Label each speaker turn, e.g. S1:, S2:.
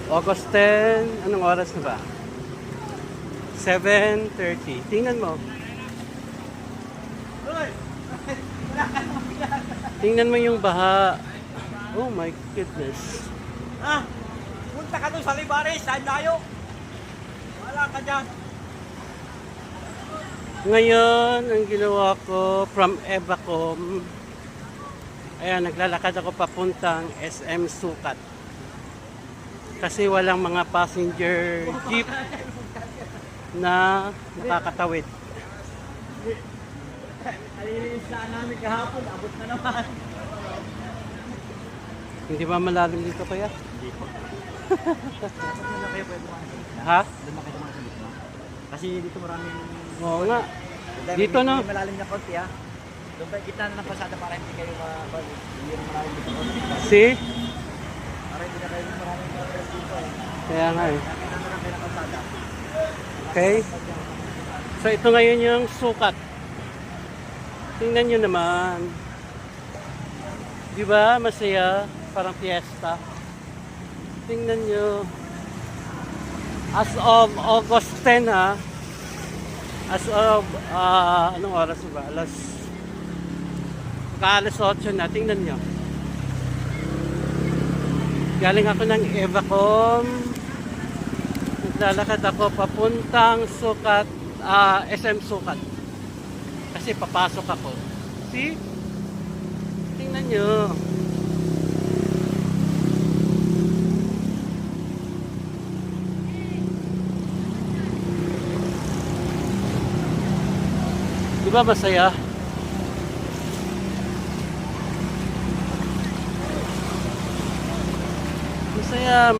S1: August 10, anong oras na ba? 7:30. Tingnan mo. Tingnan mo yung baha. Oh my goodness.
S2: Ah, punta ka doon sa Libares, saan tayo? Wala ka dyan.
S1: Ngayon, ang ginawa ko from Evacom, ayan, naglalakad ako papuntang SM Sukat. Kasi walang mga passenger jeep na nakakatawid.
S2: Nalilinis na namin kahapon, abot na naman.
S1: Hindi ba malalim dito kaya?
S2: Hindi po. Doon na kayo pwede makasabit.
S1: Ha?
S2: Doon na kayo makasabit na. Kasi dito maraming...
S1: Oo nga.
S2: Dahil
S1: Dito na.
S2: may malalim na konti ha. Doon kayo gitna na ng pasada para hindi kayo hindi na malalim dito konti.
S1: See?
S2: Para hindi na kayo maraming mga dito eh.
S1: Kaya nga eh.
S2: Nakita na lang kayo ng pasada.
S1: Okay? So ito ngayon yung sukat. Tingnan nyo naman. Di ba? Masaya. Parang fiesta. Tingnan nyo. As of August 10 ha. As of, anong oras ba? Alas 8 na. Tingnan nyo. Galing ako ng Evacom. Naglalakad ako papuntang Sukat, SM Sukat. Kasi papasok ako. See? Tingnan nyo. Di ba masaya? Masaya.